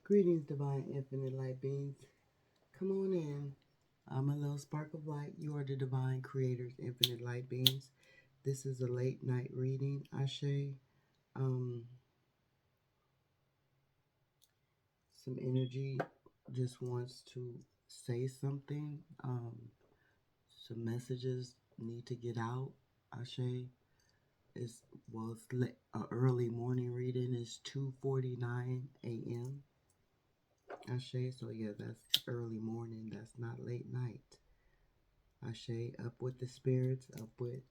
Greetings, divine infinite light beings. Come on in. I'm a little spark of light. You are the divine creators, infinite light beings. This is a late night reading, Ashe. Um, some energy just wants to say something. Some messages need to get out, Ashe. It's early morning reading. It's 2:49 a.m. Ashe. So yeah, that's early morning. That's not late night. Ashe, up with the spirits, up with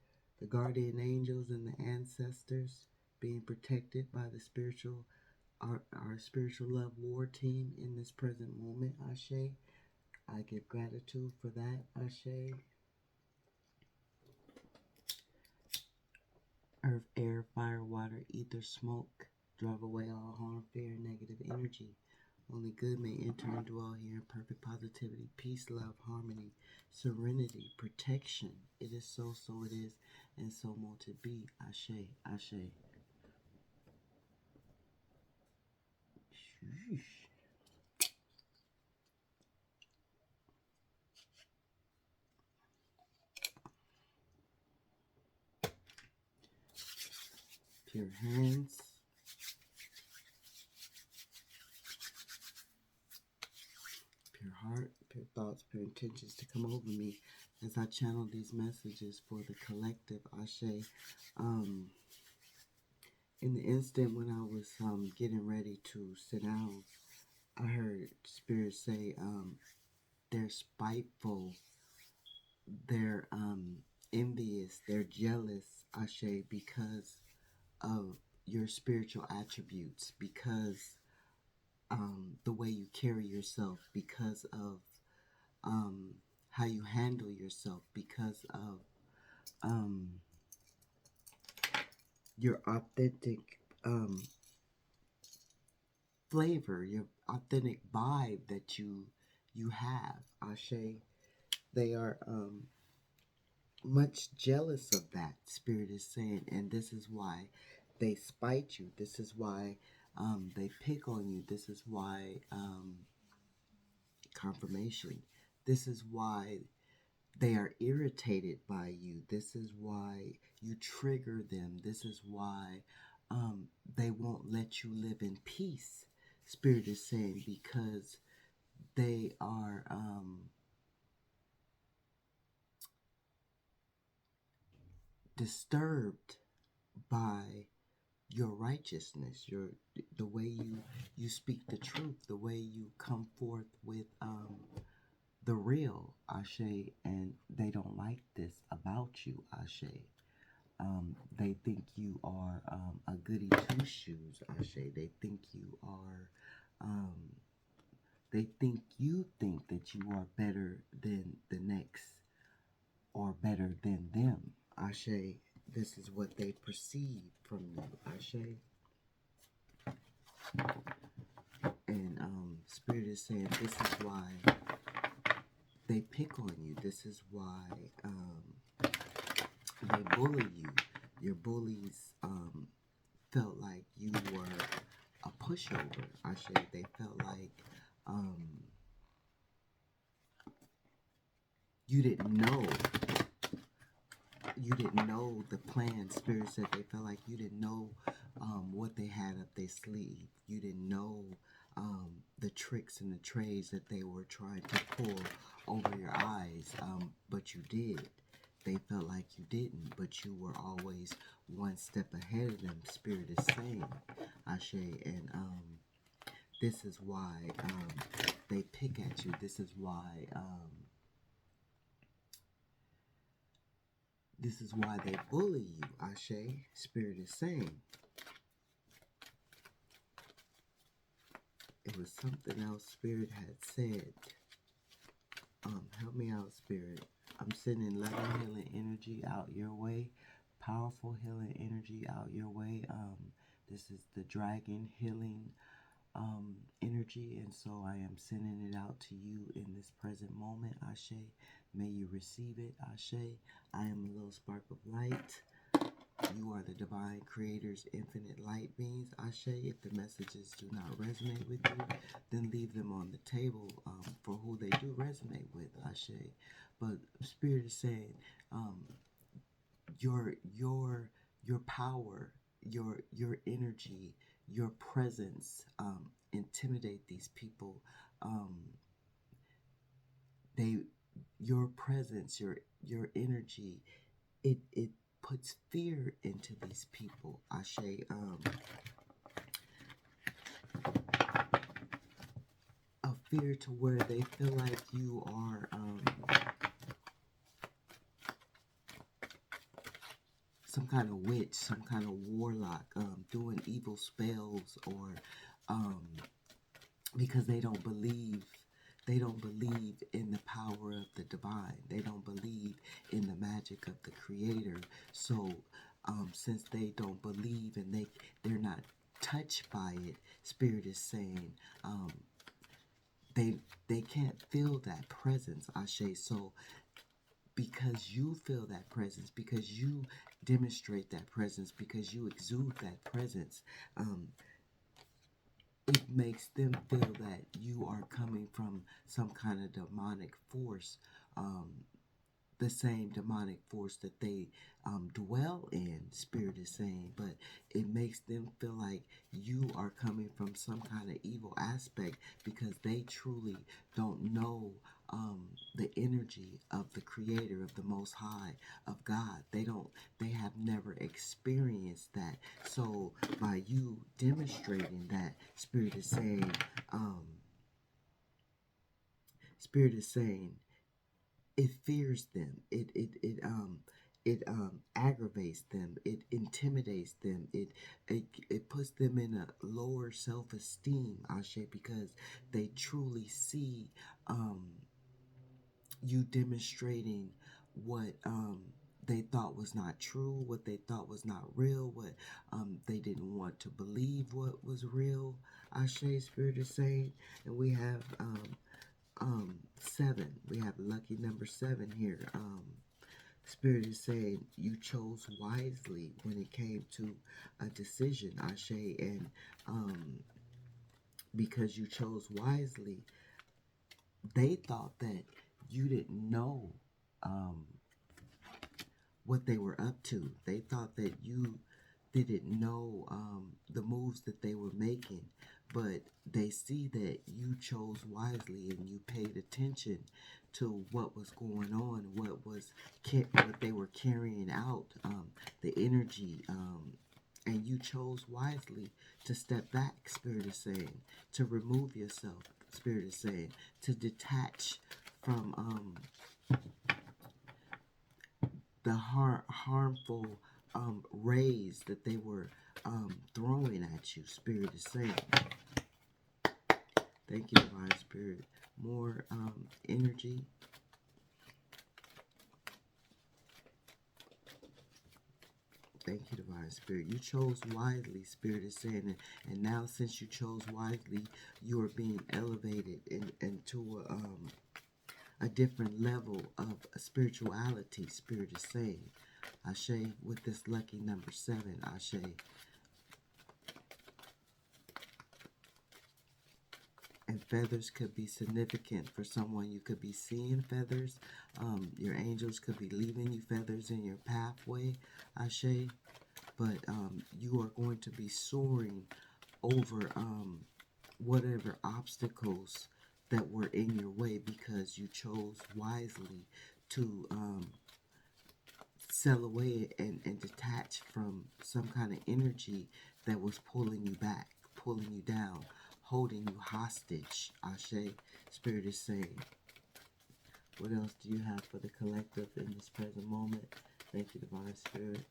the guardian angels and the ancestors, being protected by the our spiritual love war team in this present moment. Ashe, I give gratitude for that. Ashe, earth, air, fire, water, ether, smoke, drive away all harm, fear, and negative energy. Only good may enter and dwell here in perfect positivity, peace, love, harmony, serenity, protection. It is so, so it is, and so more to be. Ashe, Ashe. Sheesh. Pure hands, pure heart, pure thoughts, pure intentions to come over me as I channel these messages for the collective. Ashe. Um, in the instant when I was getting ready to sit down, I heard Spirit say, they're spiteful, they're envious, they're jealous, Ashe, because of your spiritual attributes, because the way you carry yourself, because of um, how you handle yourself, because of um, your authentic flavor, your authentic vibe that you have, Ashe. They are much jealous of that, Spirit is saying, and this is why they spite you. This is why they pick on you. This is why confirmation. This is why they are irritated by you. This is why you trigger them. This is why they won't let you live in peace. Spirit is saying because they are disturbed by your righteousness, the way you speak the truth, the way you come forth with the real, Ashe, and they don't like this about you, Ashe. They think you are a goody two shoes, Ashe. Um, you think that you are better than the next or better than them, Ashe. This is what they perceive from you, Ashe. And Spirit is saying this is why they pick on you. This is why they bully you. Your bullies felt like you were a pushover. Actually, they felt like you didn't know. You didn't know the plan. Spirit said they felt like you didn't know what they had up their sleeve. You didn't know the tricks and the trades that they were trying to pull over your eyes, but you did. They felt like you didn't, but you were always one step ahead of them. Spirit is saying, Ashe, and this is why they pick at you. This is why they bully you. Ashe, Spirit is saying. It was something else Spirit had said. Help me out, Spirit. I'm sending loving healing energy out your way. Powerful healing energy out your way. This is the dragon healing energy, and so I am sending it out to you in this present moment. Ashe, may you receive it. Ashe, I am a little spark of light. You are the divine creator's infinite light beings, Ashe. If the messages do not resonate with you, then leave them on the table for who they do resonate with, Ashe. But Spirit is saying, your your your power, your energy, your presence intimidate these people. They your presence, your energy, it puts fear into these people, Ashe. A fear to where they feel like you are some kind of witch, some kind of warlock, doing evil spells, or because they don't believe in the power of the divine. They don't believe in the magic of the creator. So since they don't believe and they're not touched by it, Spirit is saying they can't feel that presence, Ashe. So because you feel that presence, because you demonstrate that presence, because you exude that presence, it makes them feel that you are coming from some kind of demonic force, the same demonic force that they dwell in, Spirit is saying. But it makes them feel like you are coming from some kind of evil aspect because they truly don't know the energy of the creator, of the most high, of God. They have never experienced that. So by you demonstrating that, Spirit is saying it fears them. It aggravates them. It intimidates them. It puts them in a lower self-esteem, Ashe, because they truly see you demonstrating what they thought was not true, what they thought was not real, what they didn't want to believe what was real. Ashe, Spirit is saying, and we have 7. We have lucky number 7 here. Spirit is saying you chose wisely when it came to a decision, Ashe, and because you chose wisely, they thought that you didn't know what they were up to. They thought that you didn't know the moves that they were making, but they see that you chose wisely and you paid attention to what was going on, what they were carrying out, the energy, and you chose wisely to step back, Spirit is saying, to remove yourself, Spirit is saying, to detach from the harmful rays that they were throwing at you, Spirit is saying. Thank you, Divine Spirit. More energy. Thank you, Divine Spirit. You chose wisely, Spirit is saying. And now since you chose wisely, you are being elevated into a different level of spirituality, Spirit is saying. Ashe, with this lucky number 7, Ashe. And feathers could be significant for someone. You could be seeing feathers. Your angels could be leaving you feathers in your pathway, Ashe. But you are going to be soaring over whatever obstacles that were in your way because you chose wisely to sail away and detach from some kind of energy that was pulling you back, pulling you down, holding you hostage. Ashe, Spirit is saying. What else do you have for the collective in this present moment? Thank you, Divine Spirit.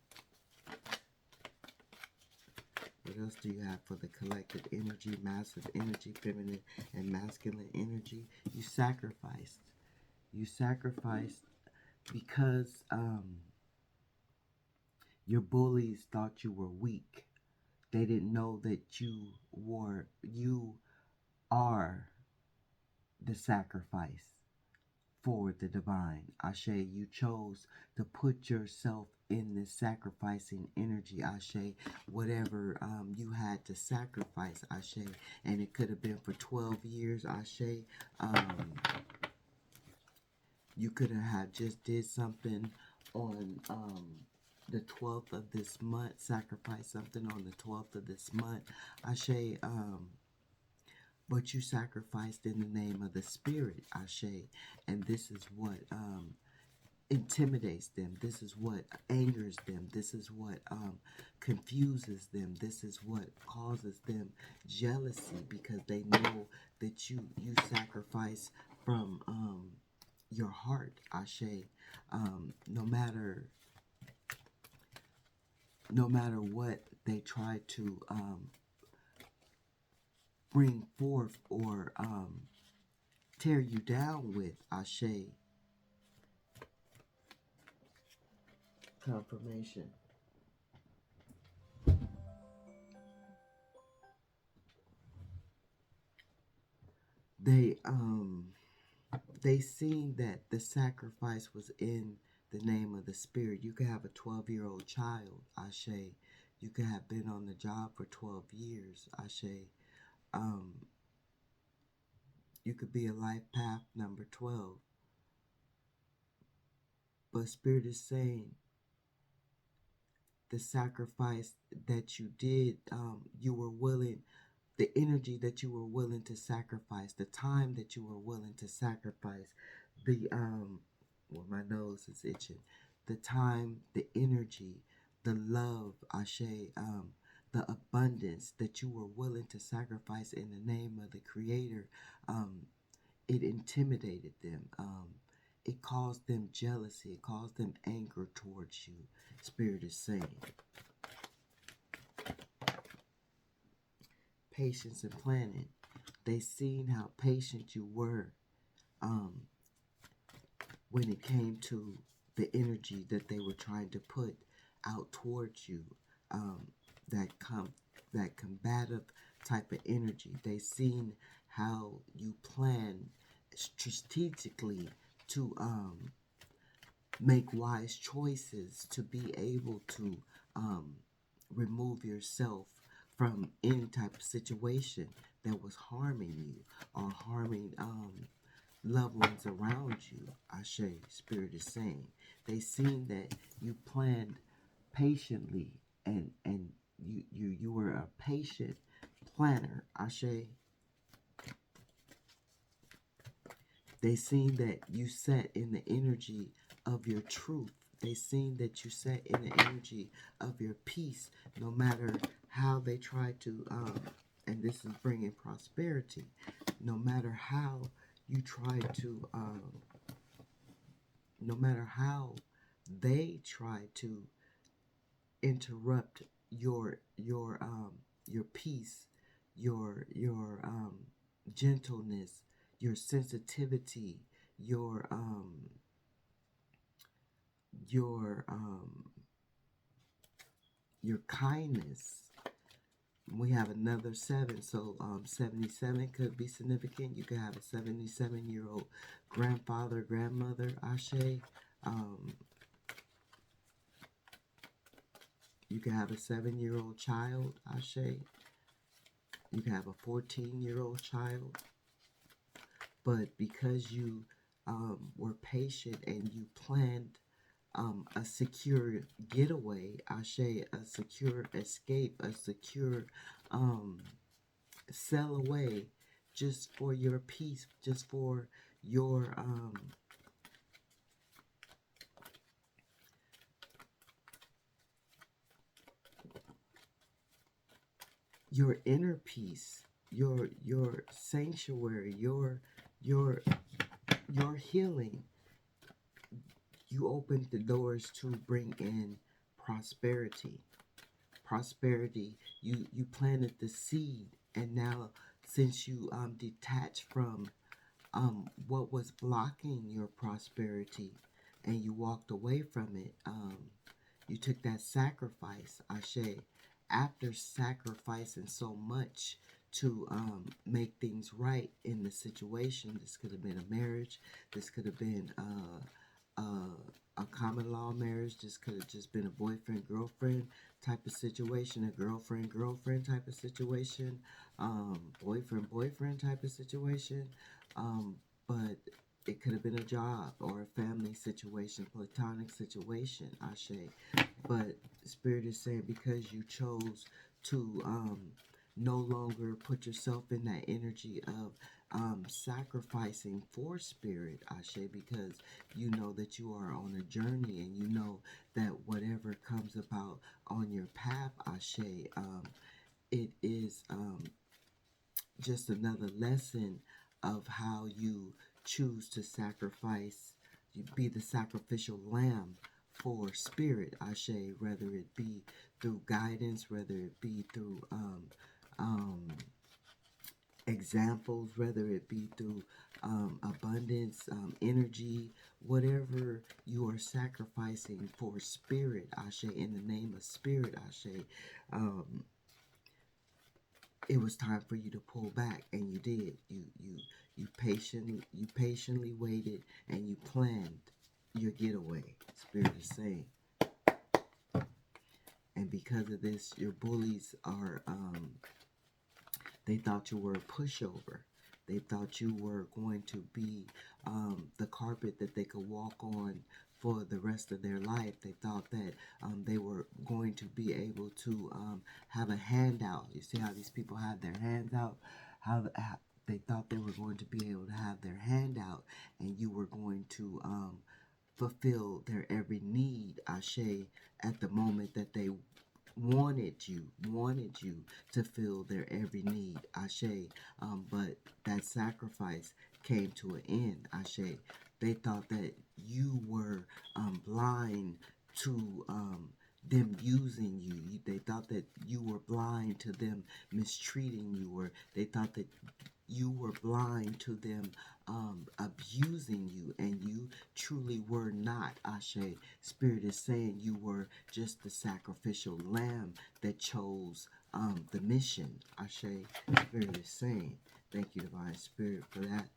What else do you have for the collective energy, massive energy, feminine and masculine energy? You sacrificed. You sacrificed because your bullies thought you were weak. They didn't know that you are the sacrifice for the divine. Ashe, you chose to put yourself in this sacrificing energy, Ashe. Whatever you had to sacrifice, Ashe. And it could have been for 12 years, Ashe. You could have just did something on the 12th of this month, sacrifice something on the 12th of this month, Ashe. But you sacrificed in the name of the Spirit, Ashe. And this is what intimidates them. This is what angers them. This is what confuses them. This is what causes them jealousy, because they know that you sacrifice from your heart, Ashe. No matter what they try to bring forth or tear you down with, Ashe. Confirmation. They seen that the sacrifice was in the name of the Spirit. You could have a 12-year-old child, Ashe. You could have been on the job for 12 years, Ashe. You could be a life path number 12. But Spirit is saying the sacrifice that you did, you were willing, the energy that you were willing to sacrifice, the time that you were willing to sacrifice, the, well, my nose is itching, the time, the energy, the love, Ashe, the abundance that you were willing to sacrifice in the name of the Creator, it intimidated them. It caused them jealousy. It caused them anger towards you. Spirit is saying. Patience and planning. They seen how patient you were when it came to the energy that they were trying to put out towards you. That combative type of energy. They seen how you plan strategically to make wise choices, to be able to remove yourself from any type of situation that was harming you or harming loved ones around you. Ashe, Spirit is saying. They seen that you planned patiently and you were a patient planner. Ashe. They seen that you sat in the energy of your truth. They seen that you sat in the energy of your peace, no matter how they try to, and this is bringing prosperity, no matter how you try to, no matter how they try to interrupt your peace, your gentleness, your sensitivity, your kindness. We have another 7, so 77 could be significant. You could have a 77-year-old grandfather, grandmother, Ashe. You could have a 7-year-old child, Ashe. You could have a 14-year-old child. But because you were patient and you planned a secure getaway, Ashe, a secure escape, a secure sail away, just for your peace, just for your inner peace, your sanctuary, your healing. You opened the doors to bring in prosperity. Prosperity. You planted the seed, and now since you detached from what was blocking your prosperity, and you walked away from it, you took that sacrifice, Ashe. After sacrificing so much to make things right in the situation, this could have been a marriage, this could have been a common law marriage. This could have just been a boyfriend-girlfriend type of situation, a girlfriend-girlfriend type of situation, boyfriend-boyfriend type of situation. But it could have been a job or a family situation, platonic situation, Ashe. But Spirit is saying because you chose to no longer put yourself in that energy of sacrificing for Spirit, Ashe, because you know that you are on a journey and you know that whatever comes about on your path, Ashe, it is just another lesson of how you choose to sacrifice, you be the sacrificial lamb for Spirit, Ashe, whether it be through guidance, whether it be through examples, whether it be through abundance, energy, whatever you are sacrificing for Spirit, Ashe, in the name of Spirit, Ashe, it was time for you to pull back, and you did. You patiently waited, and you planned your getaway. Spirit is saying, and because of this, your bullies are. They thought you were a pushover. They thought you were going to be the carpet that they could walk on for the rest of their life. They thought that they were going to be able to have a handout. You see how these people have their hands out? How they thought they were going to be able to have their hand out, and you were going to fulfill their every need, Ashe, at the moment that they wanted you to fill their every need, Ashe. But that sacrifice came to an end, Ashe. They thought that you were blind to them using you. They thought that you were blind to them mistreating you, or they thought that you were blind to them abusing you, and you truly were not, Ashe. Spirit is saying you were just the sacrificial lamb that chose the mission, Ashe. Spirit is saying, thank you, Divine Spirit, for that.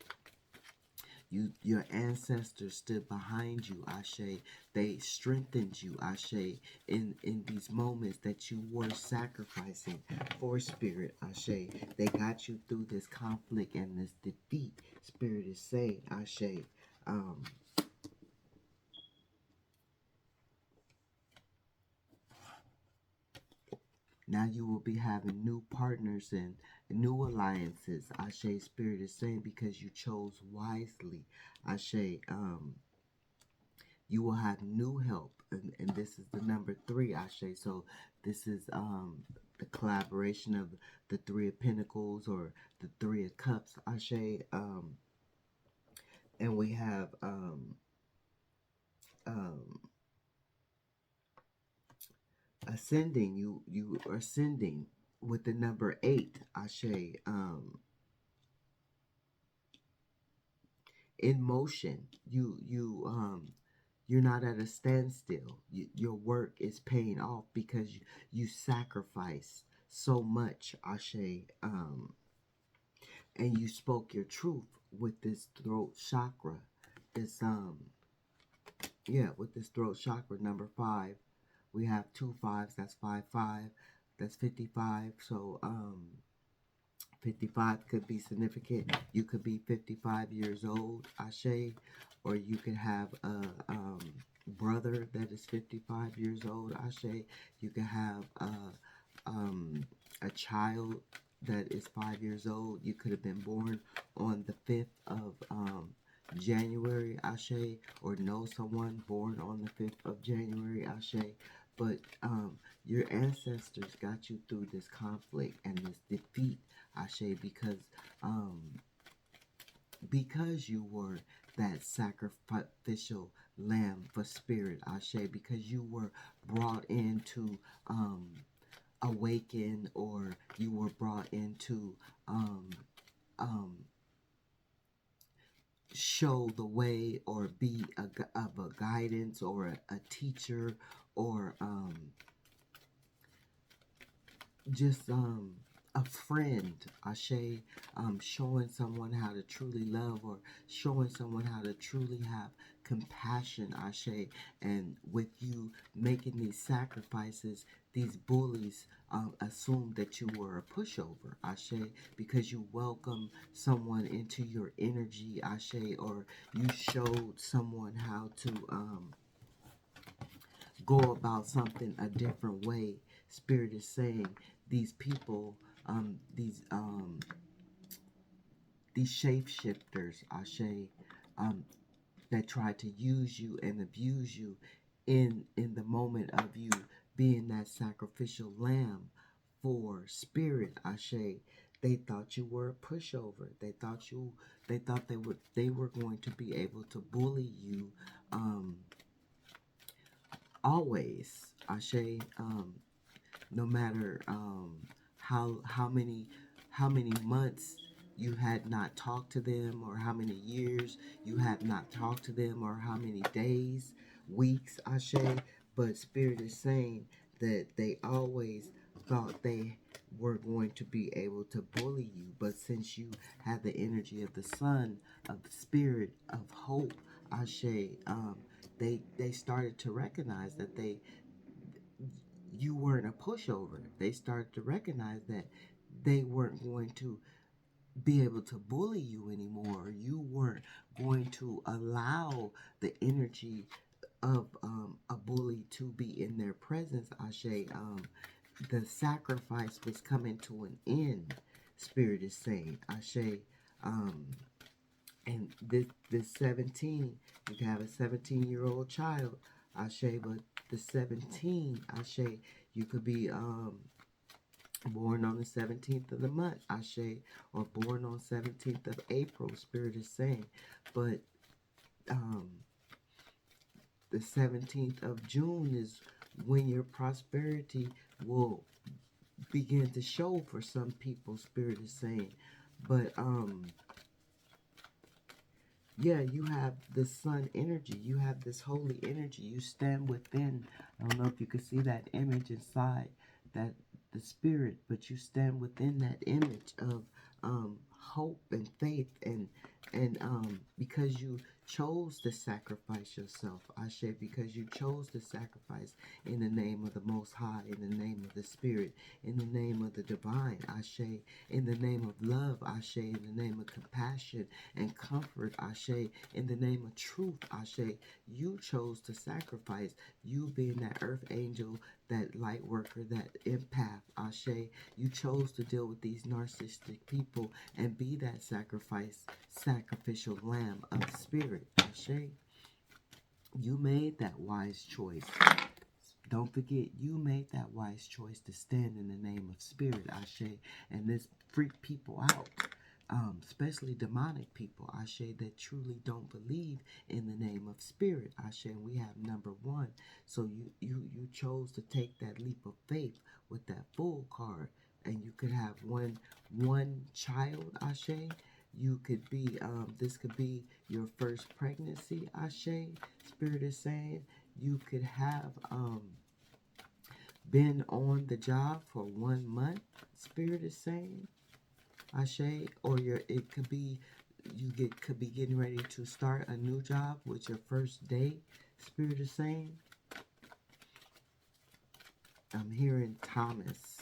Your ancestors stood behind you, Ashe. They strengthened you, Ashe, in these moments that you were sacrificing for Spirit, Ashe. They got you through this conflict and this defeat. Spirit is saying, Ashe. Now you will be having new partners and new alliances, Ashe. Spirit is saying, because you chose wisely, Ashe. You will have new help, and this is the number 3, Ashe. So this is the collaboration of the 3 of Pentacles or the 3 of Cups, Ashe. And we have ascending. You are ascending with the number 8, Ashe. In motion. You're not at a standstill. Your work is paying off because you sacrifice so much, Ashe. And you spoke your truth with this throat chakra. This with this throat chakra, number 5. We have 2 5s. That's 5 5. That's 55. So 55 could be significant. You could be 55 years old, Ashe, or you could have a brother that is 55 years old, Ashe. You could have a child that is 5 years old. You could have been born on the 5th of January, Ashe, or know someone born on the 5th of January, Ashe. But your ancestors got you through this conflict and this defeat, Ashe, because you were that sacrificial lamb for Spirit, Ashe, because you were brought in to awaken, or you were brought in to show the way, or be of a guidance, or a teacher, or just a friend, Ashe, showing someone how to truly love, or showing someone how to truly have compassion, Ashe. And with you making these sacrifices, these bullies assumed that you were a pushover, Ashe, because you welcome someone into your energy, Ashe, or you showed someone how to go about something a different way. Spirit is saying these people, um, these um, these shapeshifters, Ashe, um, that try to use you and abuse you in the moment of you being that sacrificial lamb for spirit, Ashe. They thought you were a pushover. They thought they were going to be able to bully you always, Ashe. No matter how many months you had not talked to them, or how many years you had not talked to them, or how many days, weeks, Ashe. But Spirit is saying that they always thought they were going to be able to bully you. But since you have the energy of the sun, of the spirit, of hope, Ashe, they started to recognize that you weren't a pushover. They started to recognize that they weren't going to be able to bully you anymore. You weren't going to allow the energy of a bully to be in their presence, Ashe. The sacrifice was coming to an end, Spirit is saying, Ashe. Um, and this 17, you can have a 17-year-old child, Ashe, but the 17, Ashe, you could be born on the 17th of the month, Ashe, or born on 17th of April, Spirit is saying. But um, the 17th of June is when your prosperity will begin to show for some people, Spirit is saying. But yeah, you have the sun energy. You have this holy energy. You stand within. I don't know if you can see that image inside that the spirit, but you stand within that image of hope and faith, and because you chose to sacrifice yourself, Ashe, because you chose to sacrifice in the name of the Most High, in the name of the Spirit, in the name of the Divine, Ashe, in the name of love, Ashe, in the name of compassion and comfort, Ashe, in the name of truth, Ashe. You chose to sacrifice, you being that earth angel, that light worker, that empath, Ashe. You chose to deal with these narcissistic people and be that sacrificial lamb of spirit, Ashe. You made that wise choice. Don't forget, you made that wise choice to stand in the name of spirit, Ashe, and this freak people out. Especially demonic people, Ashe, that truly don't believe in the name of spirit, Ashe. And we have number one. So you chose to take that leap of faith with that full card, and you could have one child, Ashe. You could be this could be your first pregnancy, Ashe. Spirit is saying you could have been on the job for 1 month. Spirit is saying, Ashe, or it could be could be getting ready to start a new job with your first day. Spirit is saying, I'm hearing Thomas.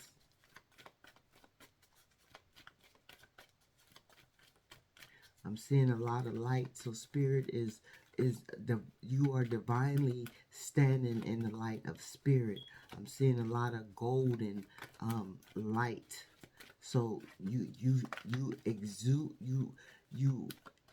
I'm seeing a lot of light. So Spirit you are divinely standing in the light of spirit. I'm seeing a lot of golden light. So you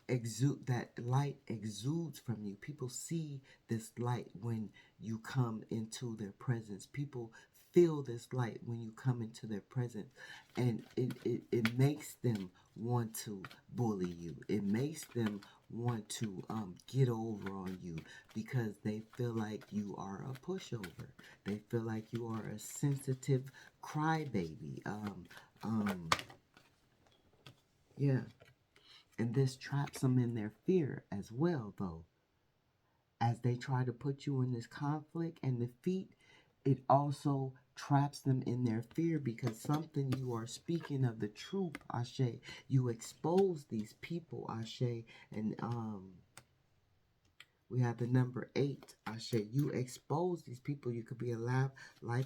exude that light exudes from you. People see this light when you come into their presence. People feel this light when you come into their presence, and it makes them want to bully you. It makes them want to get over on you because they feel like you are a pushover. They feel like you are a sensitive crybaby. Yeah. And this traps them in their fear as well, though. As they try to put you in this conflict and defeat, it also traps them in their fear because something you are speaking of the truth, Ashe. You expose these people, Ashe, and we have the number 8, Ashe. You expose these people. You could be a life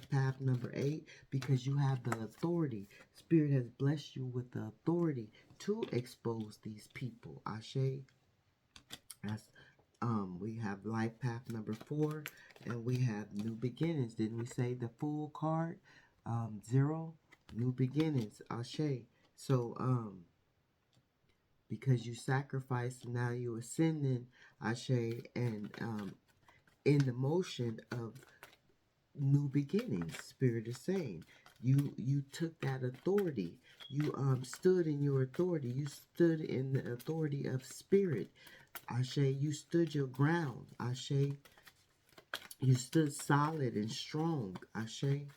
path number 8 because you have the authority. Spirit has blessed you with the authority to expose these people, Ashe. That's we have life path number 4, and we have new beginnings. Didn't we say the Fool card? 0, new beginnings, Ashe. So because you sacrificed, now you ascending, Ashe, and in the motion of new beginnings, Spirit is saying. You took that authority. You stood in your authority. You stood in the authority of Spirit. Ashe, you stood your ground. Ashe, you stood solid and strong. Ashe.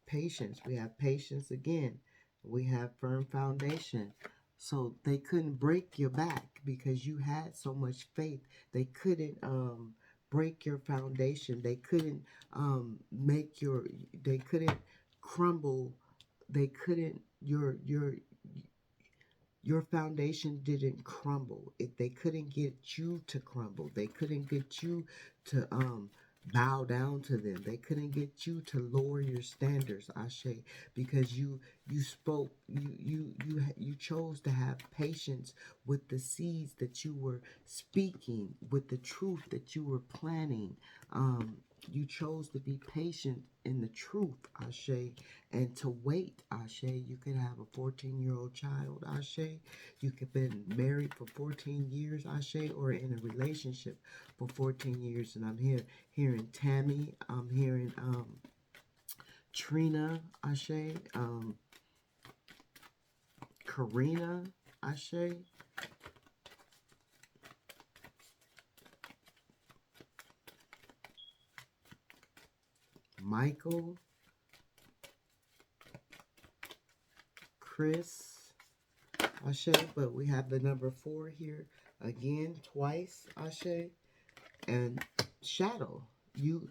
Patience. We have patience again. We have firm foundation. So they couldn't break your back because you had so much faith. They couldn't break your foundation. They couldn't make your. They couldn't crumble. They couldn't your foundation didn't crumble. If they couldn't get you to crumble, they couldn't get you to bow down to them. They couldn't get you to lower your standards, Ashe, because you spoke. You chose to have patience with the seeds that you were speaking, with the truth that you were planting. You chose to be patient in the truth, Ashe, and to wait, Ashe. You could have a 14-year-old child, Ashe. You could have been married for 14 years, Ashe, or in a relationship for 14 years. And I'm hearing Tammy, I'm hearing Trina, Ashe, Karina, Ashe. Michael, Chris, Ashe, but we have the number 4 here again twice, Ashe, and Shadow. You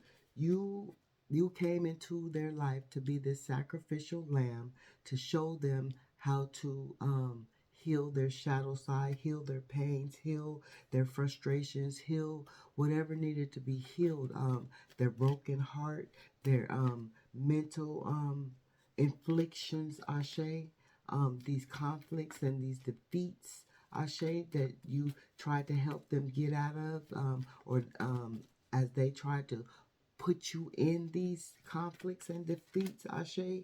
came into their life to be this sacrificial lamb to show them how to heal their shadow side, heal their pains, heal their frustrations, heal whatever needed to be healed, their broken heart, their mental inflictions, Ashe, these conflicts and these defeats, Ashe, that you tried to help them get out of, or as they tried to put you in these conflicts and defeats, Ashe.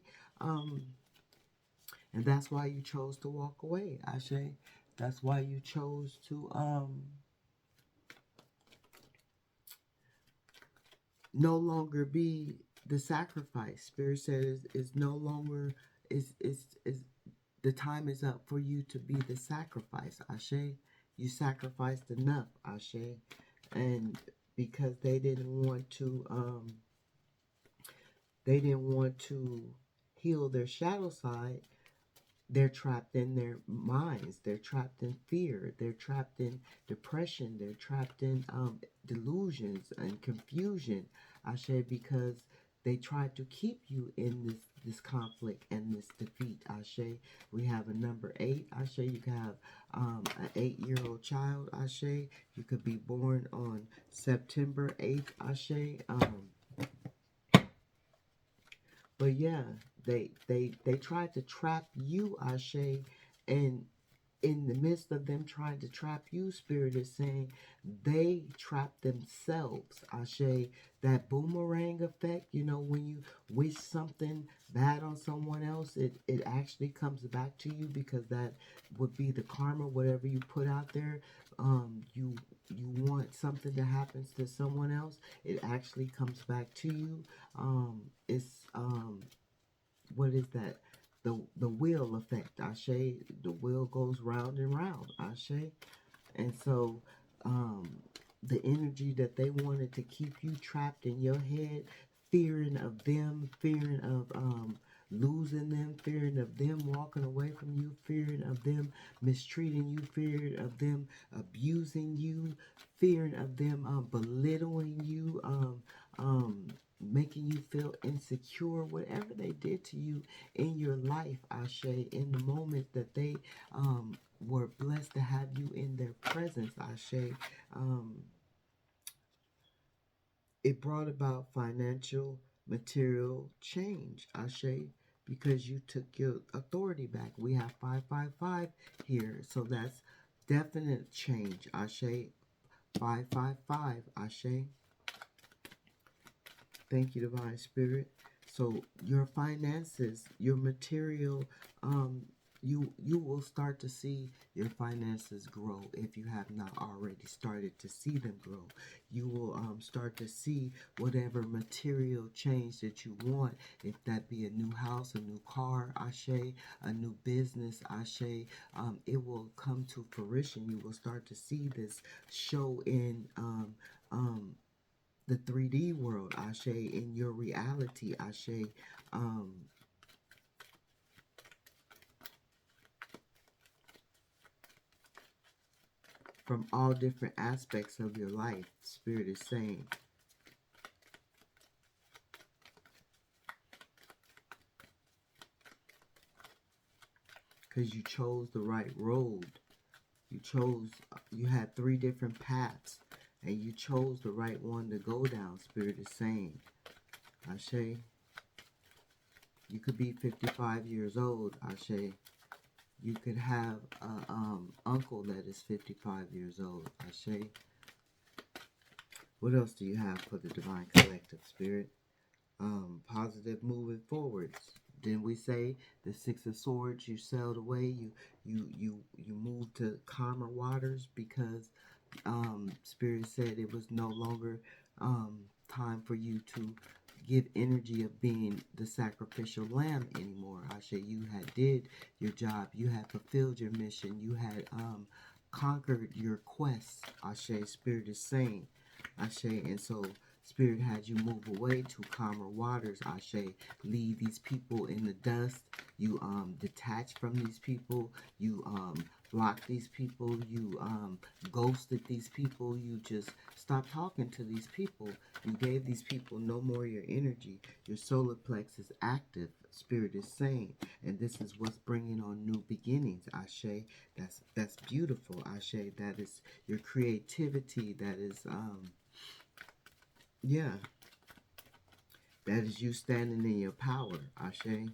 And that's why you chose to walk away, Ashe. That's why you chose to no longer be the sacrifice. Spirit says is no longer is the time is up for you to be the sacrifice, Ashe. You sacrificed enough, Ashe. And because they didn't want to heal their shadow side, they're trapped in their minds. They're trapped in fear. They're trapped in depression. They're trapped in delusions and confusion, Ashe, because they tried to keep you in this conflict and this defeat, Ashe. We have a number 8, Ashe. You can have an 8-year-old child, Ashe. You could be born on September 8th, Ashe. But yeah, they tried to trap you, Ashe, and in the midst of them trying to trap you, Spirit is saying they trapped themselves, Ashe. That boomerang effect, you know, when you wish something bad on someone else, it actually comes back to you because that would be the karma, whatever you put out there. You want something to happen to someone else, it actually comes back to you. It's what is that? The wheel effect, Ashe. The wheel goes round and round, Ashe. And so the energy that they wanted to keep you trapped in your head, fearing of them, fearing of losing them, fearing of them walking away from you, fearing of them mistreating you, fearing of them abusing you, fearing of them belittling you, making you feel insecure, whatever they did to you in your life, Ashe, in the moment that they were blessed to have you in their presence, Ashe. It brought about financial, material change, Ashe, because you took your authority back. We have 555 here, so that's definite change, Ashe. 555, Ashe. Thank you, Divine Spirit. So your finances, your material, you will start to see your finances grow if you have not already started to see them grow. You will start to see whatever material change that you want, if that be a new house, a new car, Ashe, a new business, Ashe. It will come to fruition. You will start to see this show in the 3D world, Ashe, in your reality, Ashe. From all different aspects of your life, Spirit is saying. Because you chose the right road. You had 3 different paths, and you chose the right one to go down, Spirit is saying. Ashe. You could be 55 years old, Ashe. You could have an uncle that is 55 years old, Ashe. What else do you have for the Divine Collective, Spirit? Positive moving forwards. Didn't we say the 6 of Swords? You sailed away. You moved to calmer waters because Spirit said it was no longer time for you to give energy of being the sacrificial lamb anymore. Ashe, you had did your job. You had fulfilled your mission. You had conquered your quest. Ashe, Spirit is saying. Ashe, and so Spirit had you move away to calmer waters, Ashe. Leave these people in the dust. You detach from these people. You blocked these people. You ghosted these people. You just stopped talking to these people. You gave these people no more your energy. Your solar plex is active, Spirit is saying, and this is what's bringing on new beginnings, Ashe. That's beautiful, Ashe. That is your creativity. That is yeah, that is you standing in your power, Ashe.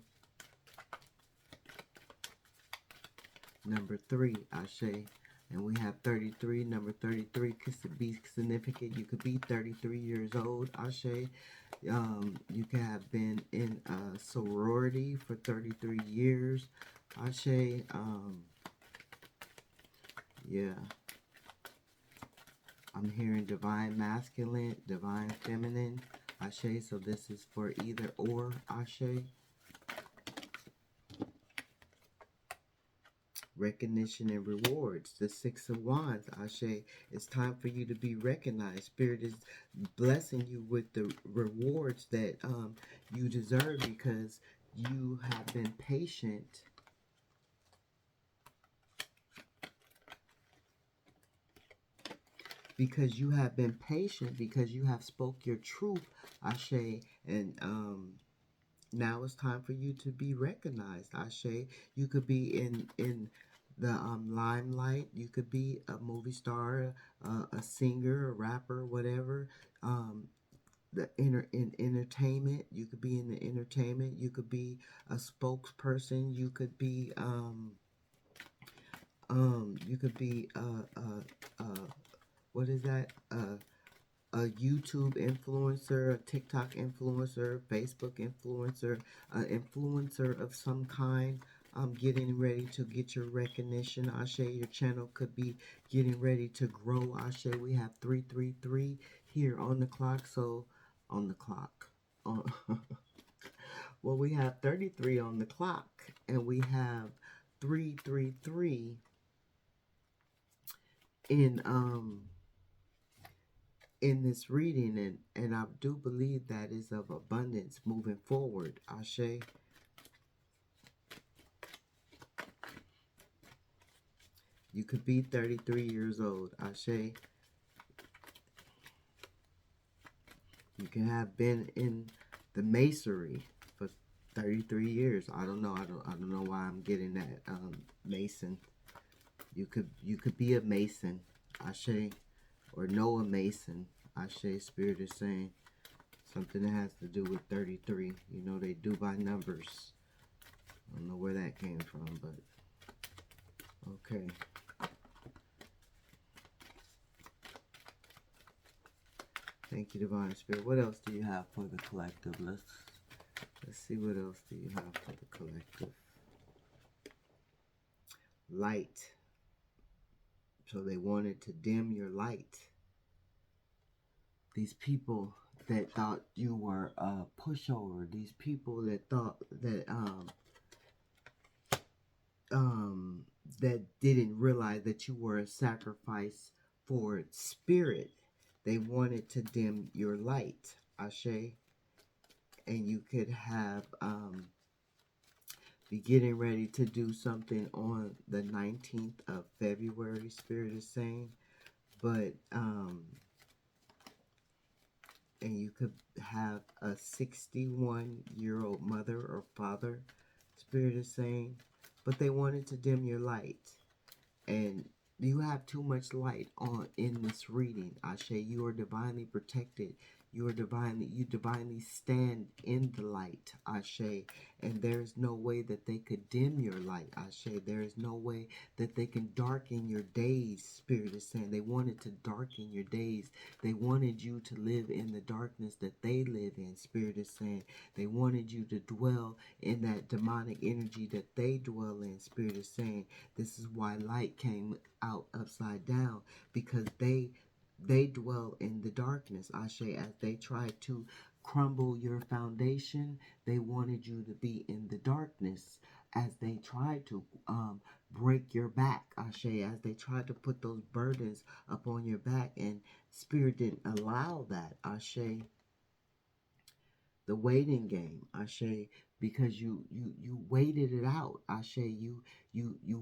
Number 3, Ashe. And we have 33. Number 33 could be significant. You could be 33 years old, Ashe. You could have been in a sorority for 33 years, Ashe. Yeah. I'm hearing divine masculine, divine feminine, Ashe. So this is for either or, Ashe. Recognition and rewards. The 6 of Wands, Ashe. It's time for you to be recognized. Spirit is blessing you with the rewards that you deserve because you have been patient. Because you have been patient, because you have spoke your truth, Ashe, and now it's time for you to be recognized, Ashe. You could be in the limelight. You could be a movie star, a singer, a rapper, whatever. In entertainment, you could be in the entertainment. You could be a spokesperson. You could be what is that? A YouTube influencer, a TikTok influencer, Facebook influencer, an influencer of some kind. Getting ready to get your recognition. Ashe, your channel could be getting ready to grow. Ashe, we have 333 here on the clock. So, on the clock. Well, we have 33 on the clock, and we have 333 in this reading, and I do believe that is of abundance moving forward, Ashe. You could be 33 years old, Ashe. You can have been in the masonry for 33 years. I don't know. I don't know why I'm getting that Mason. You could be a Mason, Ashe, or know a Mason. Ashe, Spirit is saying something that has to do with 33. You know they do by numbers. I don't know where that came from, but okay. Thank you, Divine Spirit. What else do you have for the collective? Let's see what else do you have for the collective. Light. So they wanted to dim your light. These people that thought you were a pushover. These people that thought that that didn't realize that you were a sacrifice for spirit. They wanted to dim your light, Ashe. And you could have be getting ready to do something on the 19th of February, Spirit is saying. But and you could have a 61-year-old mother or father, Spirit is saying. But they wanted to dim your light. And you have too much light on in this reading, Ashe. You are divinely protected. You divinely stand in the light, Ashe. And there is no way that they could dim your light, Ashe. There is no way that they can darken your days, Spirit is saying. They wanted to darken your days. They wanted you to live in the darkness that they live in, Spirit is saying. They wanted you to dwell in that demonic energy that they dwell in, Spirit is saying. This is why light came out upside down, because they dwell in the darkness, Ashe. As they tried to crumble your foundation, they wanted you to be in the darkness. As they tried to break your back, Ashe. As they tried to put those burdens up on your back, and Spirit didn't allow that, Ashe. The waiting game, Ashe, because you waited it out, Ashe. You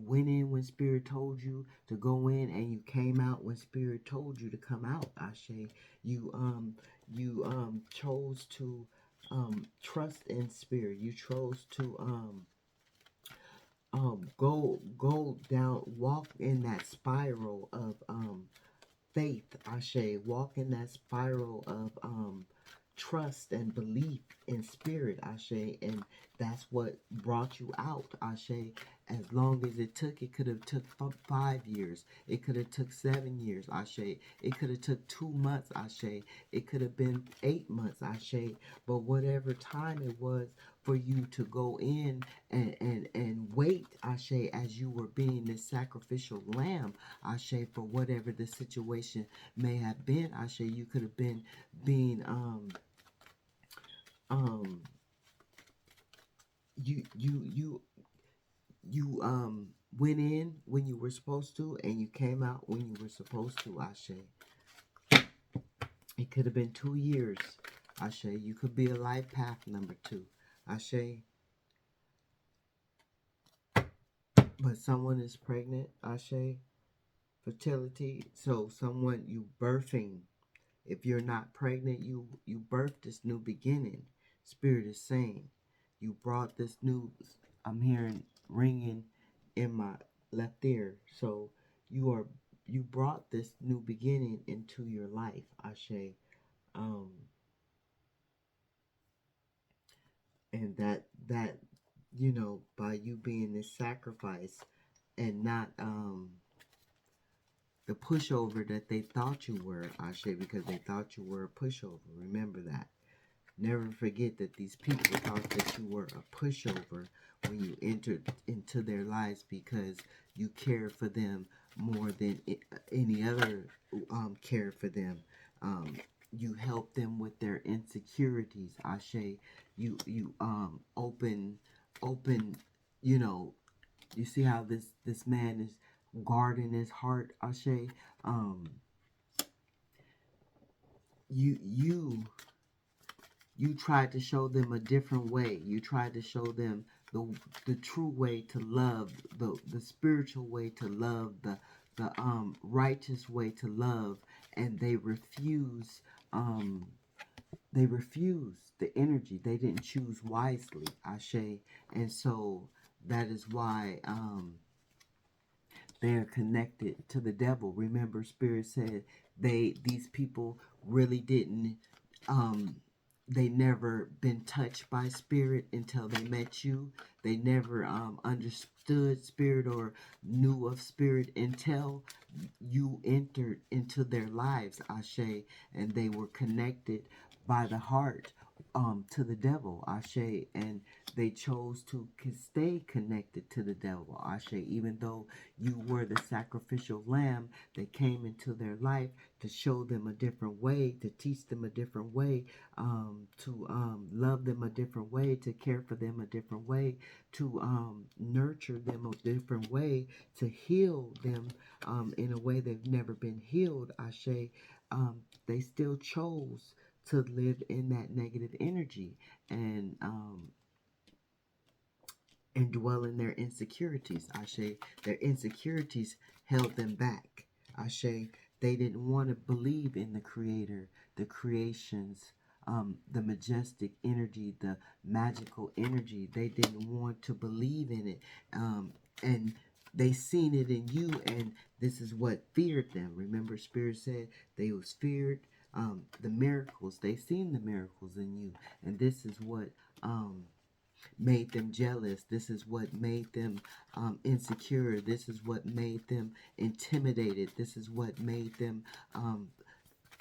went in when Spirit told you to go in, and you came out when Spirit told you to come out, Ashe. You chose to trust in Spirit. You chose to go down, walk in that spiral of faith, Ashe. Walk in that spiral of trust and belief in Spirit, Ashe. And that's what brought you out, Ashe. As long as it could have took 5 years. It could have took 7 years, Ashe. It could have took 2 months, Ashe. It could have been 8 months, Ashe. But whatever time it was for you to go in and wait, Ashe, as you were being this sacrificial lamb, Ashe, for whatever the situation may have been, Ashe. You could have been being you went in when you were supposed to, and you came out when you were supposed to, Ashe. It could have been 2 years, Ashe. You could be a life path number 2, Ashe. But someone is pregnant, Ashe. Fertility. So someone you birthing. If you're not pregnant, you birthed this new beginning. Spirit is saying you brought this new. I'm hearing ringing in my left ear. So you brought this new beginning into your life, Ashe. And that by you being this sacrifice and not the pushover that they thought you were, Ashe, because they thought you were a pushover. Remember that. Never forget that these people thought that you were a pushover when you entered into their lives, because you cared for them more than any other cared for them. You helped them with their insecurities, Ashe. You open, you see how this man is guarding his heart, Ashe. You tried to show them a different way. You tried to show them the true way to love, the spiritual way to love, the righteous way to love, and they refused the energy. They didn't choose wisely, Ashe. And so that is why they are connected to the devil. Remember, Spirit said these people really didn't they never been touched by Spirit until they met you. They never understood Spirit or knew of Spirit until you entered into their lives, Ashe, and they were connected by the heart to the devil, Ashe, and they chose to stay connected to the devil, Ashe, even though you were the sacrificial lamb that came into their life to show them a different way, to teach them a different way, to love them a different way, to care for them a different way, to nurture them a different way, to heal them in a way they've never been healed, Ashe. They still chose to live in that negative energy and dwell in their insecurities, Ashe. Their insecurities held them back, Ashe. They didn't want to believe in the Creator, the creations, the majestic energy, the magical energy. They didn't want to believe in it. And they seen it in you, and this is what feared them. Remember, Spirit said they was feared the miracles. They seen the miracles in you, and this is what made them jealous. This is what made them insecure. This is what made them intimidated. This is what made them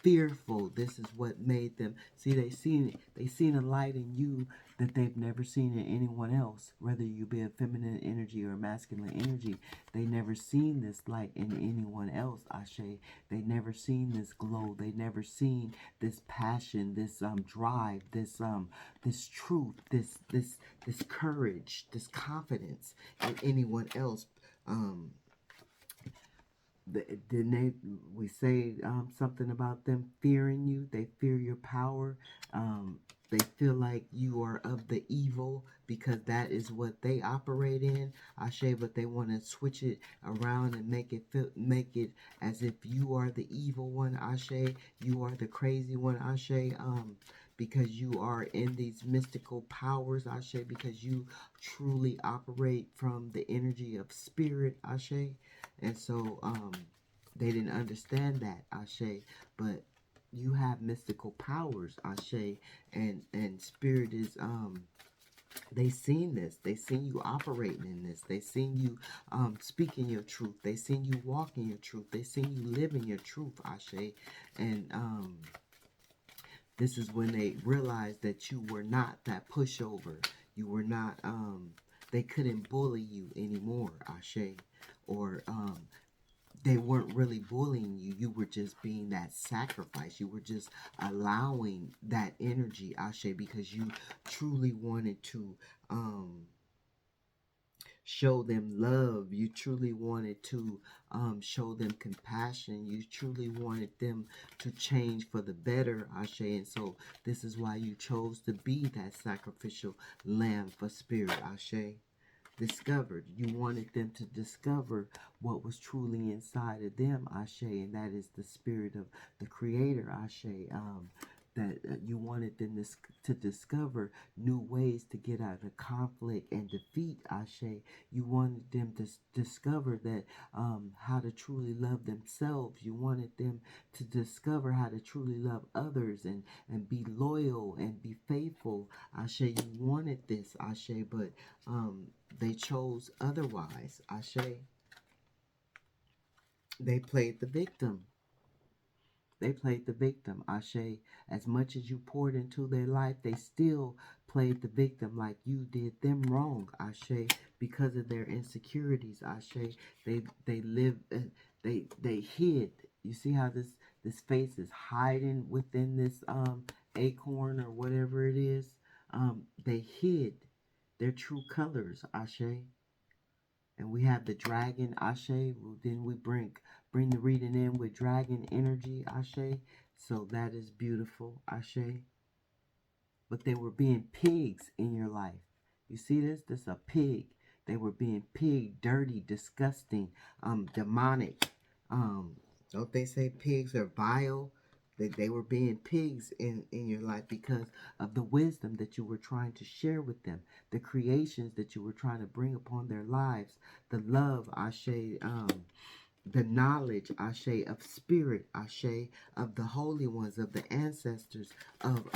fearful. This is what made them see. They seen a light in you that they've never seen in anyone else. Whether you be a feminine energy or a masculine energy, they never seen this light in anyone else, Ashe. They never seen this glow. They never seen this passion, this drive, this truth, this courage, this confidence in anyone else. Didn't we say something about them fearing you? They fear your power. They feel like you are of the evil because that is what they operate in, Ashe. But they want to switch it around and make it as if you are the evil one, Ashe. You are the crazy one, Ashe. Because you are in these mystical powers, Ashe. Because you truly operate from the energy of spirit, Ashe. And so they didn't understand that, Ashe. But you have mystical powers, Ashe, and spirit is they seen this. They seen you operating in this. They seen you speaking your truth. They seen you walking your truth. They seen you living your truth, Ashe. And this is when they realized that you were not that pushover. You were not they couldn't bully you anymore, Ashe. Or they weren't really bullying you. You were just being that sacrifice. You were just allowing that energy, Ashe, because you truly wanted to show them love. You truly wanted to show them compassion. You truly wanted them to change for the better, Ashe. And so this is why you chose to be that sacrificial lamb for spirit, Ashe. Discovered. You wanted them to discover what was truly inside of them, Ashe, and that is the spirit of the Creator, Ashe. That you wanted them to discover new ways to get out of conflict and defeat, Ashe. You wanted them to discover that how to truly love themselves. You wanted them to discover how to truly love others and be loyal and be faithful, Ashe. You wanted this, Ashe, but they chose otherwise, Ashe. They played the victim. They played the victim, Ashe. As much as you poured into their life, they still played the victim like you did them wrong, Ashe, because of their insecurities, Ashe. They live they hid. You see how this face is hiding within this acorn or whatever it is? They hid their true colors, Ashe. And we have the dragon, Ashe. Then we bring the reading in with dragon energy, Ashe. So that is beautiful, Ashe. But they were being pigs in your life. You see this? This is a pig. They were being pig, dirty, disgusting, demonic. Don't they say pigs are vile? That they were being pigs in your life because of the wisdom that you were trying to share with them, the creations that you were trying to bring upon their lives, the love, Ashe, the knowledge, Ashe, of spirit, Ashe, of the holy ones, of the ancestors, of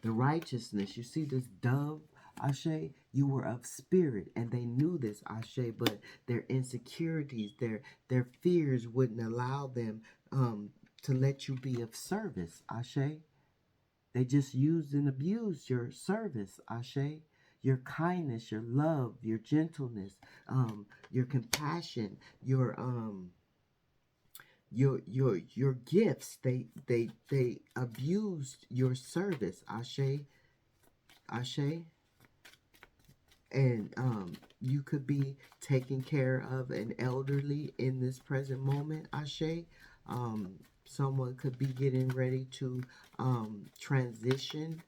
the righteousness. You see this dove, Ashe, you were of spirit, and they knew this, Ashe, but their insecurities, their fears wouldn't allow them to let you be of service, Ashe. They just used and abused your service, Ashe. Your kindness, your love, your gentleness, your compassion, your gifts. They abused your service, Ashe, Ashe. And you could be taking care of an elderly in this present moment, Ashe. Someone could be getting ready to transition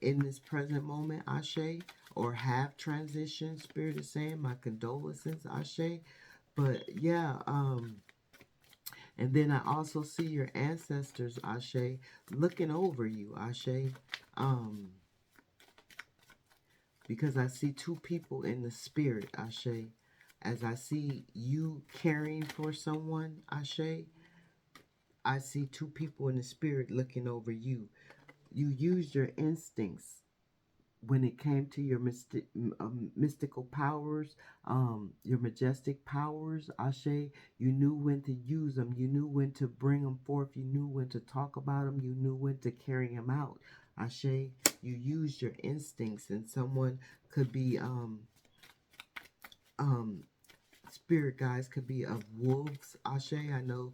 in this present moment, Ashe, or have transitioned. Spirit is saying, my condolences, Ashe. But yeah, and then I also see your ancestors, Ashe, looking over you, Ashe. Because I see two people in the spirit, Ashe. As I see you caring for someone, Ashe, I see two people in the spirit looking over you. You used your instincts when it came to your mystical powers, your majestic powers, Ashe. You knew when to use them. You knew when to bring them forth. You knew when to talk about them. You knew when to carry them out, Ashe. You used your instincts, and someone could be um spirit guides could be of wolves, Ashe. I know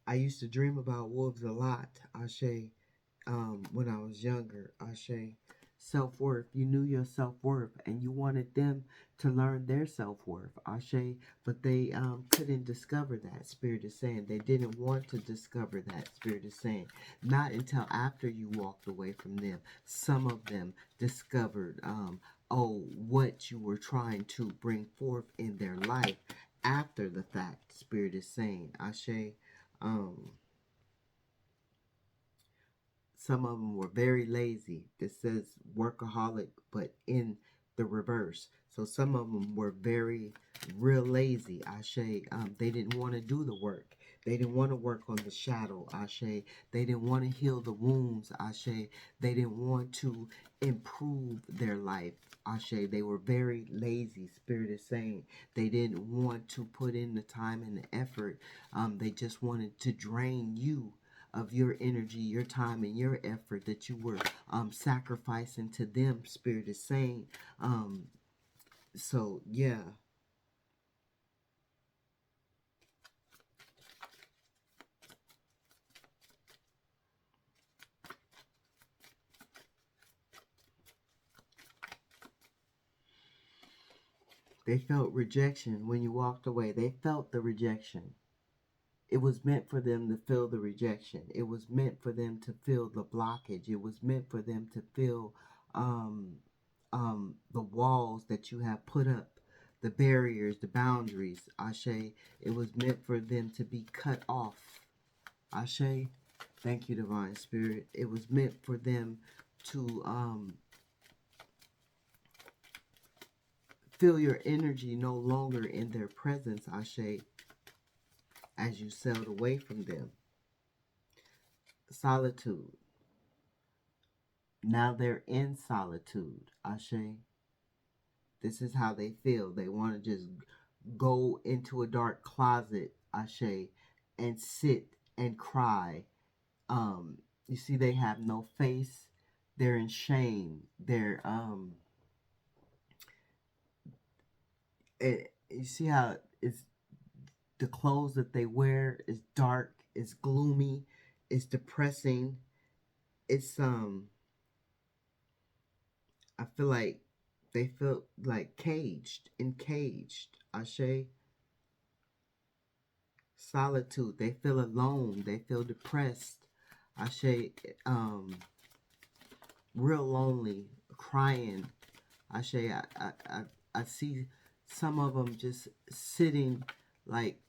I used to dream about wolves a lot, Ashe, when I was younger, Ashe. Self-worth. You knew your self-worth, and you wanted them to learn their self-worth, Ashe, but they couldn't discover that, Spirit is saying. They didn't want to discover that, Spirit is saying. Not until after you walked away from them. Some of them discovered, what you were trying to bring forth in their life after the fact, Spirit is saying, Ashe. Some of them were very lazy. This says workaholic, but in the reverse. So some of them were very, real lazy, Ashe. They didn't want to do the work. They didn't want to work on the shadow, Ashe. They didn't want to heal the wounds, Ashe. They didn't want to improve their life, Ashe. They were very lazy, Spirit is saying. They didn't want to put in the time and the effort. They just wanted to drain you of your energy, your time, and your effort that you were sacrificing to them, Spirit is saying. So, yeah. They felt rejection when you walked away. They felt the rejection. It was meant for them to feel the rejection. It was meant for them to feel the blockage. It was meant for them to feel the walls that you have put up, the barriers, the boundaries, Ashe. It was meant for them to be cut off, Ashe. Thank you, Divine Spirit. It was meant for them to feel your energy no longer in their presence, Ashe, as you sailed away from them. Solitude. Now they're in solitude, Ashe. This is how they feel. They want to just go into a dark closet, Ashe, and sit and cry. You see, they have no face. They're in shame. They're you see how it's the clothes that they wear is dark, it's gloomy, it's depressing. It's I feel like they feel like encaged. Ashe. Solitude. They feel alone. They feel depressed. Ashe. real lonely, crying. Ashe, I see some of them just sitting like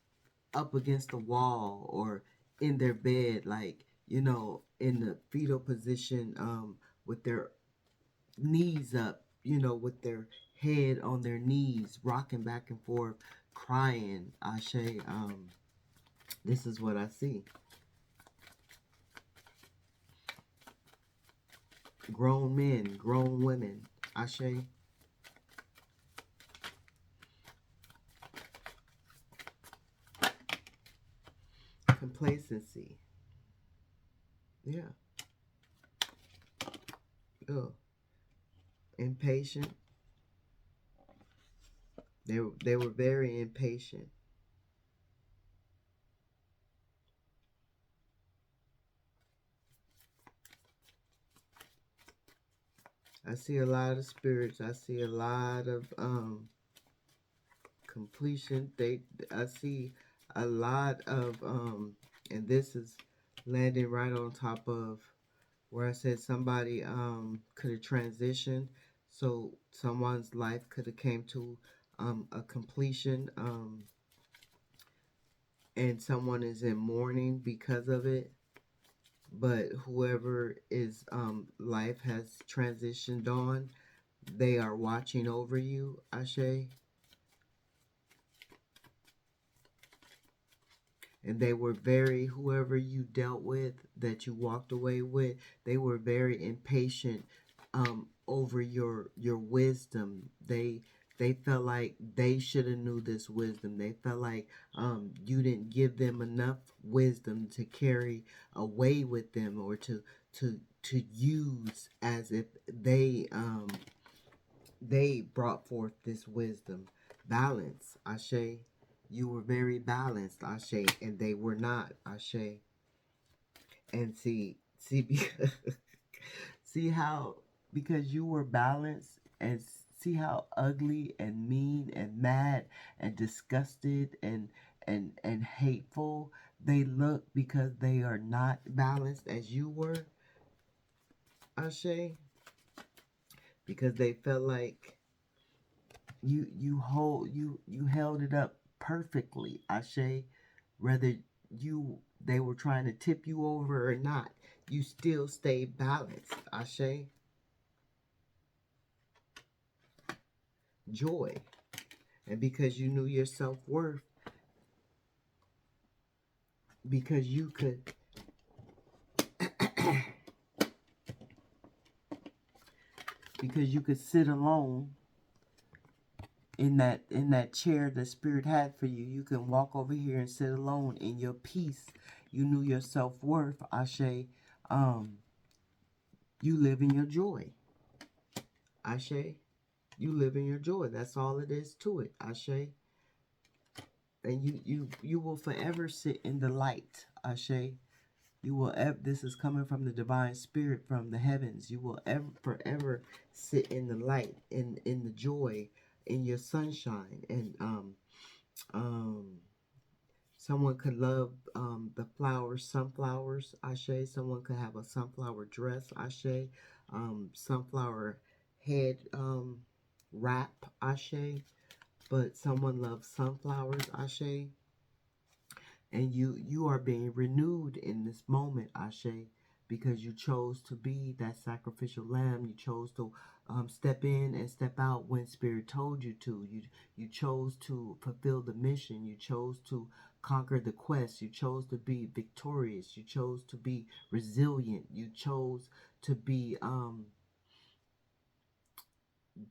up against the wall or in their bed, like, in the fetal position, with their knees up, with their head on their knees, rocking back and forth, crying. Ashe, this is what I see. Grown men, grown women. Ashe. Complacency. Yeah. Ugh. Impatient. They were very impatient. I see a lot of spirits. I see a lot of completion. I see a lot of and this is landing right on top of where I said somebody could have transitioned, so someone's life could have came to a completion, and someone is in mourning because of it. But whoever is life has transitioned on, they are watching over you, Ashe. And they were very, whoever you dealt with, that you walked away with, they were very impatient over your wisdom. They felt like they should have knew this wisdom. They felt like you didn't give them enough wisdom to carry away with them, or to use as if they brought forth this wisdom. Balance, Ashe. You were very balanced, Ashe, and they were not, Ashe. And see, because, see how, because you were balanced, and see how ugly and mean and mad and disgusted and hateful they look because they are not balanced as you were, Ashe. Because they felt like you held it up perfectly, Ashe. Whether they were trying to tip you over or not, you still stayed balanced, Ashe. Joy. And because you knew your self-worth, because you could because you could sit alone in that chair the spirit had for you. You can walk over here and sit alone in your peace. You knew your self-worth, Ashe. You live in your joy, Ashe. You live in your joy. That's all it is to it, Ashe. And you will forever sit in the light, Ashe. You will this is coming from the divine spirit from the heavens. You will ever forever sit in the light, in the joy, in your sunshine. And someone could love the flowers, sunflowers, Ashe. Someone could have a sunflower dress, Ashe. Sunflower head wrap, Ashe. But someone loves sunflowers, Ashe. And you are being renewed in this moment, Ashe, because you chose to be that sacrificial lamb. You chose to step in and step out when Spirit told you to. You chose to fulfill the mission. You chose to conquer the quest. You chose to be victorious. You chose to be resilient. You chose to be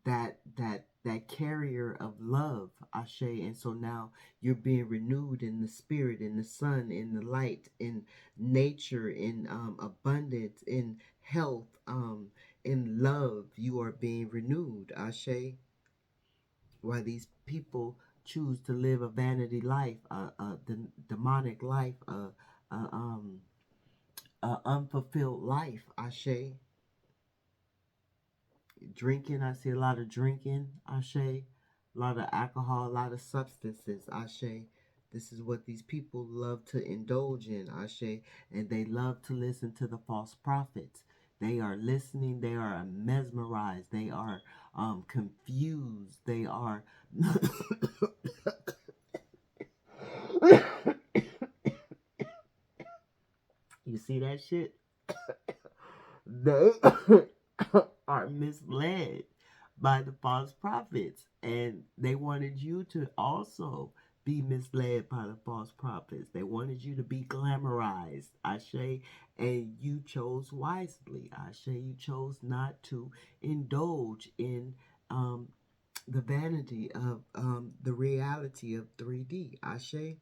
that carrier of love, Ashe. And so now you're being renewed in the spirit, in the sun, in the light, in nature, in abundance, in health, in love. You are being renewed, Ashe. Why these people choose to live a vanity life, the demonic life, a unfulfilled life, Ashe. Drinking, I see a lot of drinking, Ashe. A lot of alcohol, a lot of substances, Ashe. This is what these people love to indulge in, Ashe. And they love to listen to the false prophets. They are listening. They are mesmerized. They are confused. They are. You see that shit? They are misled by the false prophets, and they wanted you to also be misled by the false prophets. They wanted you to be glamorized, Ashe, and you chose wisely, Ashe. You chose not to indulge in um, the vanity of the reality of 3D, Ashe.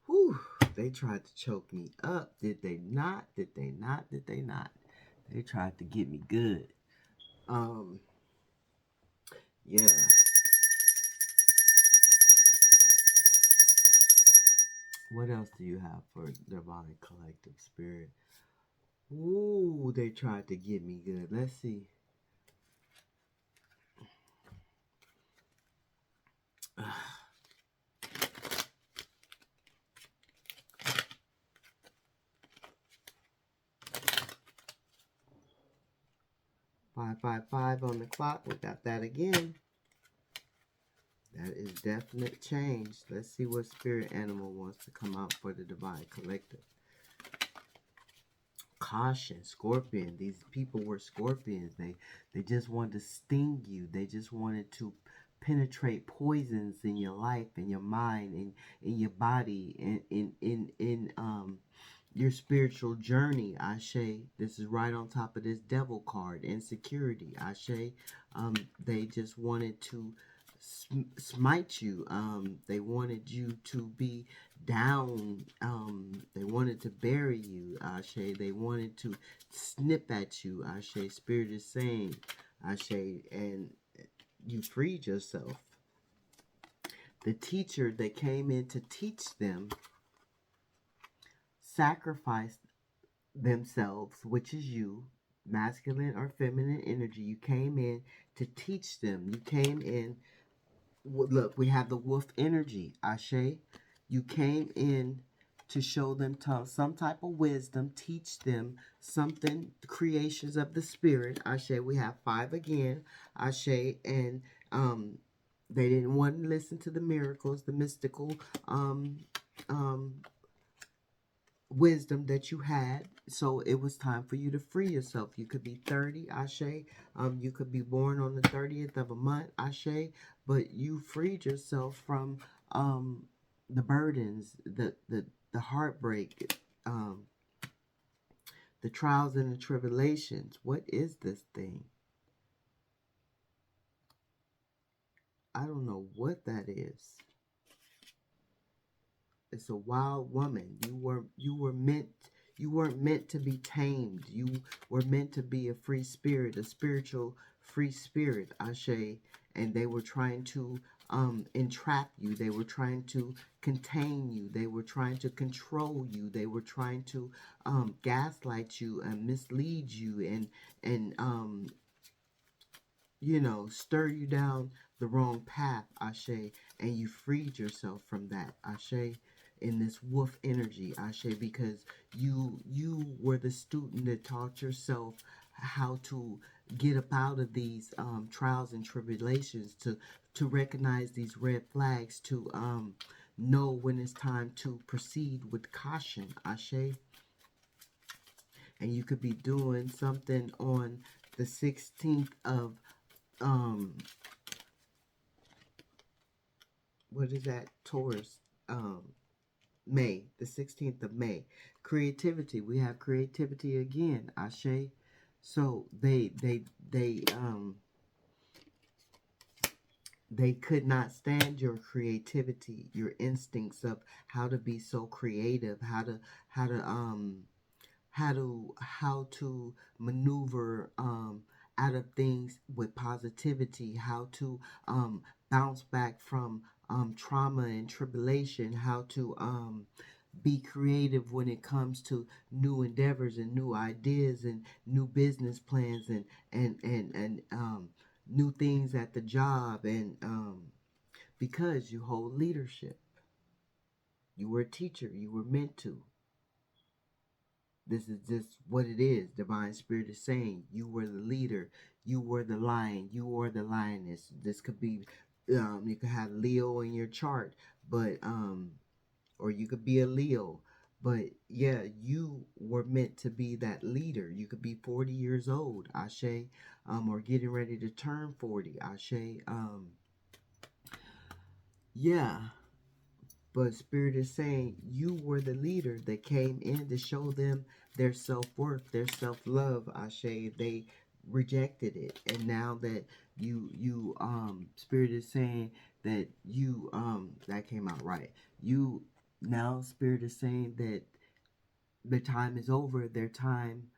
Whew, they tried to choke me up. Did they not? Did they not? Did they not? They tried to get me good. Yeah. What else do you have for divine collective spirit? Ooh, they tried to get me good. Let's see. Five on the clock. We got that again. That is definite change. Let's see what spirit animal wants to come out for the divine collective. Caution, scorpion. These people were scorpions. They just wanted to sting you. They just wanted to penetrate poisons in your life, in your mind, in your body, in your spiritual journey, Ashe. This is right on top of this devil card, insecurity, Ashe. They just wanted to smite you. They wanted you to be down. They wanted to bury you, Ashe. They wanted to snip at you, Ashe. Spirit is saying, Ashe, and you freed yourself. The teacher that came in to teach them sacrificed themselves, which is you, masculine or feminine energy. You came in to teach them. You came in. Look, we have the wolf energy, Ashe. You came in to show them some type of wisdom, teach them something, creations of the spirit, Ashe. We have 5 again, Ashe, and they didn't want to listen to the miracles, the mystical um, wisdom that you had. So it was time for you to free yourself. You could be 30, Ashe. You could be born on the 30th of a month, Ashe. But you freed yourself from the burdens, the heartbreak, the trials and the tribulations. What is this thing? I don't know what that is. It's a wild woman. You weren't meant to be tamed. You were meant to be a free spirit, a spiritual free spirit, Ashe. And they were trying to entrap you. They were trying to contain you. They were trying to control you. They were trying to gaslight you and mislead you and stir you down the wrong path, Ashe, and you freed yourself from that, Ashe, in this wolf energy, Ashe, because you were the student that taught yourself how to get up out of these trials and tribulations, to recognize these red flags, to know when it's time to proceed with caution, Ashe. And you could be doing something on the 16th of what is that? Taurus, May, the 16th of May. Creativity. We have creativity again, Ashe. So they could not stand your creativity, your instincts of how to be so creative, how to maneuver out of things with positivity, how to bounce back from trauma and tribulation, how to be creative when it comes to new endeavors and new ideas and new business plans and new things at the job, and because you hold leadership. You were a teacher. You were meant to. This is just what it is. Divine Spirit is saying you were the leader, you were the lion, you were the lioness. This could be, you could have Leo in your chart, but or you could be a Leo. But yeah, you were meant to be that leader. You could be 40 years old, Ashe, or getting ready to turn 40, Ashe. Yeah, but Spirit is saying you were the leader that came in to show them their self-worth, their self-love, Ashe. They rejected it. And now that you Spirit is saying that you that came out right. You now Spirit is saying that the time is over. Their time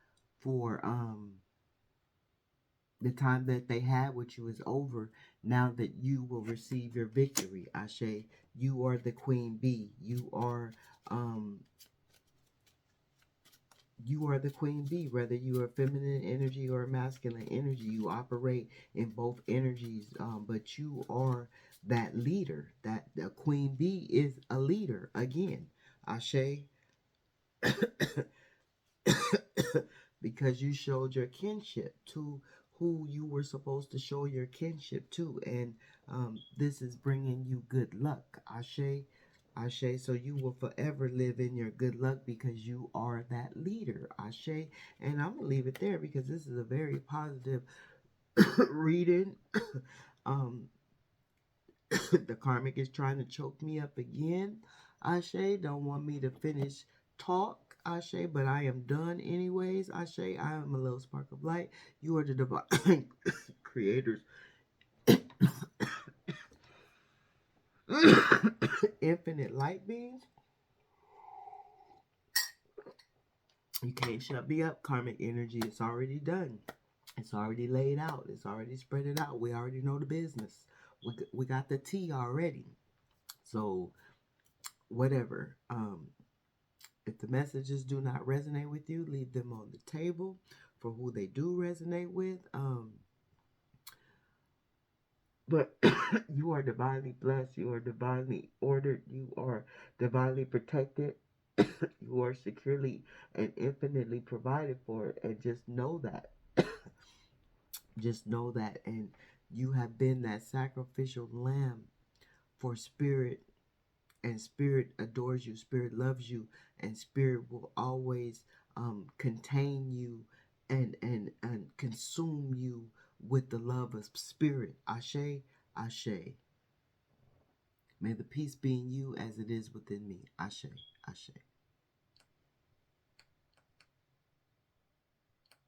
for the time that they had with you is over. Now that you will receive your victory, Ashe. You are the queen bee. Um you are the queen bee. Whether you are feminine energy or masculine energy, you operate in both energies. But you are that leader. That the queen bee is a leader again, Ashe. Because you showed your kinship to who you were supposed to show your kinship to, and this is bringing you good luck, Ashe. Ashe, so you will forever live in your good luck because you are that leader, Ashe. And I'm gonna leave it there because this is a very positive reading. um the karmic is trying to choke me up again. Ashe don't want me to finish talk. Ashe, but I am done anyways. Ashe, I am a little spark of light. You are the divine creators. Infinite light beings. You can't shut me up, karmic energy. It's already done. It's already laid out. It's already spread it out. We already know the business. We got the tea already. So whatever. If the messages do not resonate with you, leave them on the table for who they do resonate with. But you are divinely blessed. You are divinely ordered. You are divinely protected. You are securely and infinitely provided for. And just know that. Just know that. And you have been that sacrificial lamb for spirit. And spirit adores you, spirit loves you, and spirit will always contain you and consume you with the love of spirit. Ashe, Ashe. May the peace be in you as it is within me. Ashe, Ashe.